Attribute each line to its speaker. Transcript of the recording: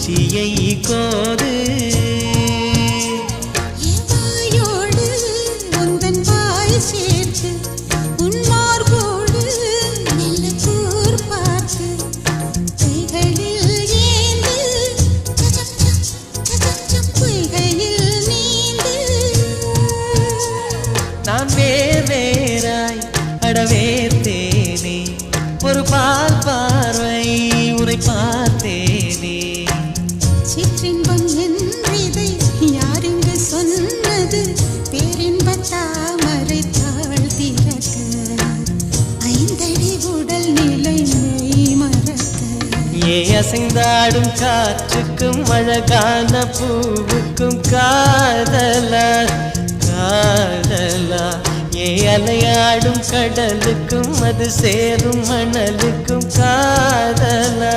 Speaker 1: உச்சியை கோது
Speaker 2: வாயோடு உந்தன் வாய் சேர்த்து உன் மார்போடு மெல்ல கூர் பார்த்து கைகளில் ஏந்து பொய்கையில் நீந்து
Speaker 1: நான் வேறாய் அடவேர்த்தேனே ஒரு பார்வை உரை பார்த்தேனே
Speaker 2: சிற்றின்பம் என்றதை யாருங்க சொன்னது பேரின்ப தாமரை தாழ்த்திறக்க ஐந்தடி உடல் நிலை மெய் மறக்க
Speaker 1: அசைந்தாடும் காற்றுக்கும் அழகான பூவுக்கும் காதலா அலையாடும் கடலுக்கும் அது சேரும் மணலுக்கும் காதலா